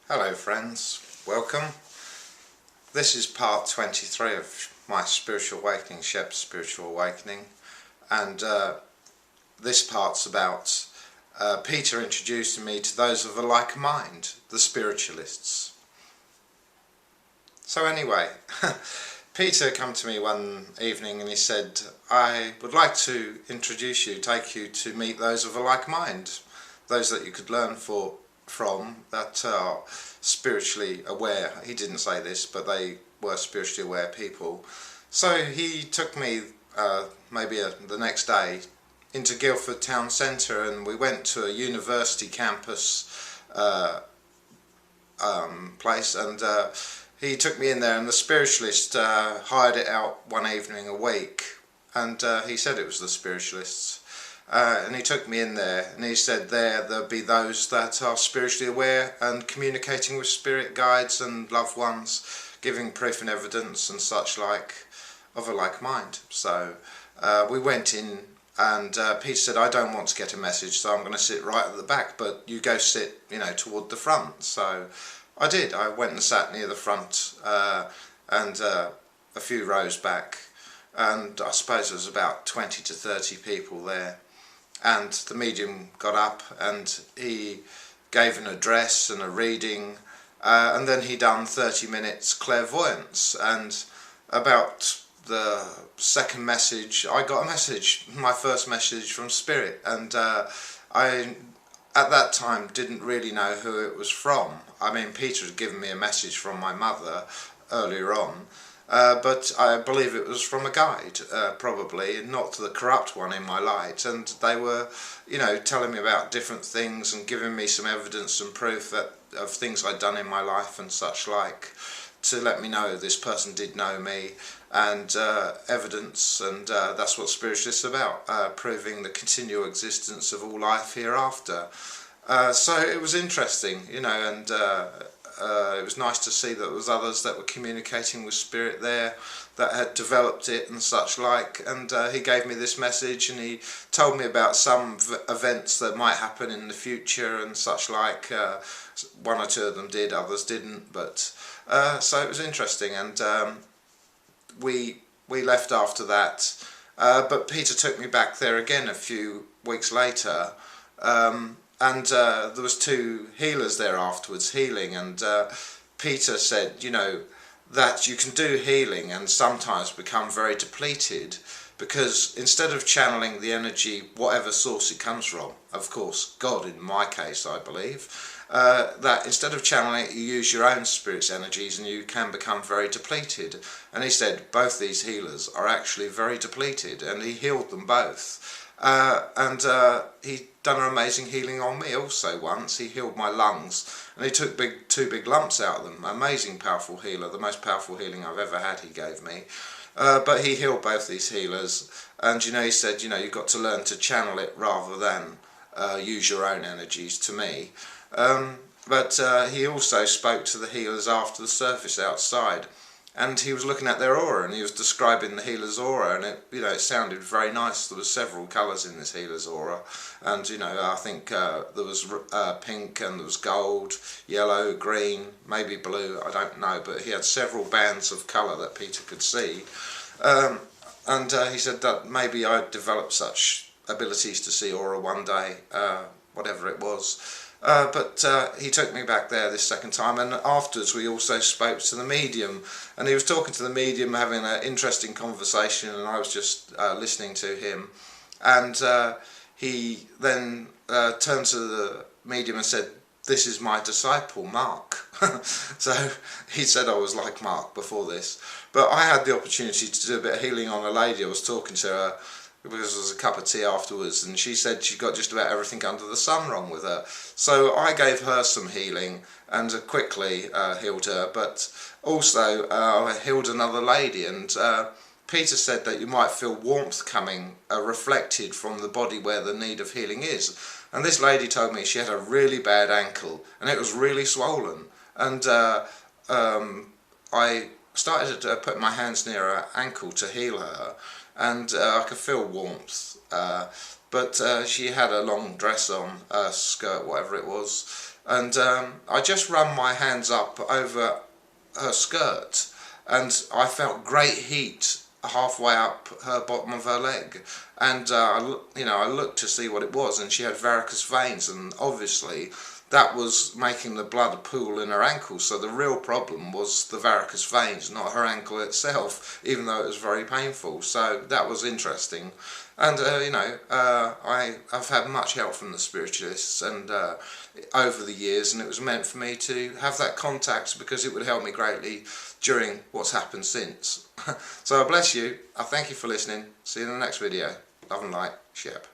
Hello friends, welcome. This is part 23 of my Spiritual Awakening, Shep's Spiritual Awakening, and this part's about Peter introducing me to those of a like mind, the Spiritualists. So anyway, Peter came to me one evening and he said, I would like to introduce you, take you to meet those of a like mind, those that you could learn from that are spiritually aware. He didn't say this, but they were spiritually aware people. So he took me the next day into Guildford town centre, and we went to a university campus place, and he took me in there, and the Spiritualist hired it out one evening a week, and he said it was the Spiritualists. And he took me in there and he said there'll be those that are spiritually aware and communicating with spirit guides and loved ones, giving proof and evidence and such like of a like mind. So we went in, and Peter said, I don't want to get a message, so I'm going to sit right at the back, but you go sit, toward the front. So I did. I went and sat near the front and a few rows back, and I suppose there was about 20 to 30 people there. And the medium got up and he gave an address and a reading, and then he done 30 minutes clairvoyance. And about the second message, I got a message, my first message from Spirit, and I at that time didn't really know who it was from. I mean, Peter had given me a message from my mother earlier on, but I believe it was from a guide, probably, not the corrupt one in my light, and they were, telling me about different things and giving me some evidence and proof of things I'd done in my life and such like, to let me know this person did know me, and evidence, and that's what Spiritualist is about, proving the continual existence of all life hereafter. So it was interesting, and it was nice to see that there was others that were communicating with Spirit there that had developed it and such like, and he gave me this message, and he told me about some events that might happen in the future and such like. One or two of them did, others didn't, but so it was interesting, and we left after that, but Peter took me back there again a few weeks later, and there was two healers there afterwards healing, and Peter said, that you can do healing and sometimes become very depleted, because instead of channeling the energy, whatever source it comes from, of course God in my case I believe, that instead of channeling it you use your own spirit's energies, and you can become very depleted. And he said both these healers are actually very depleted, and he healed them both. And he done an amazing healing on me also once. He healed my lungs, and he took two big lumps out of them. Amazing powerful healer, the most powerful healing I've ever had he gave me. But he healed both these healers, and he said, you've got to learn to channel it rather than use your own energies, to me. But he also spoke to the healers after the service outside, and he was looking at their aura, and he was describing the healer's aura, and it sounded very nice. There was several colours in this healer's aura, and I think there was pink, and there was gold, yellow, green, maybe blue, I don't know, but he had several bands of colour that Peter could see, and he said that maybe I'd develop such abilities to see aura one day, whatever it was. But he took me back there this second time, and afterwards we also spoke to the medium, and he was talking to the medium, having an interesting conversation, and I was just listening to him, and he then turned to the medium and said, this is my disciple Mark. So he said I was like Mark before this, but I had the opportunity to do a bit of healing on a lady. I was talking to her because there was a cup of tea afterwards, and she said she got just about everything under the sun wrong with her. So I gave her some healing and quickly healed her, but also I healed another lady, and Peter said that you might feel warmth coming reflected from the body where the need of healing is. And this lady told me she had a really bad ankle, and it was really swollen, and I started to put my hands near her ankle to heal her, and I could feel warmth, but she had a long dress on, a skirt, whatever it was, and I just run my hands up over her skirt, and I felt great heat halfway up her bottom of her leg, and I looked to see what it was, and she had varicose veins, and obviously that was making the blood pool in her ankle. So the real problem was the varicose veins, not her ankle itself, even though it was very painful. So that was interesting. And I've had much help from the spiritualists and over the years, and it was meant for me to have that contact because it would help me greatly during what's happened since. So I bless you. I thank you for listening. See you in the next video. Love and light. Shep.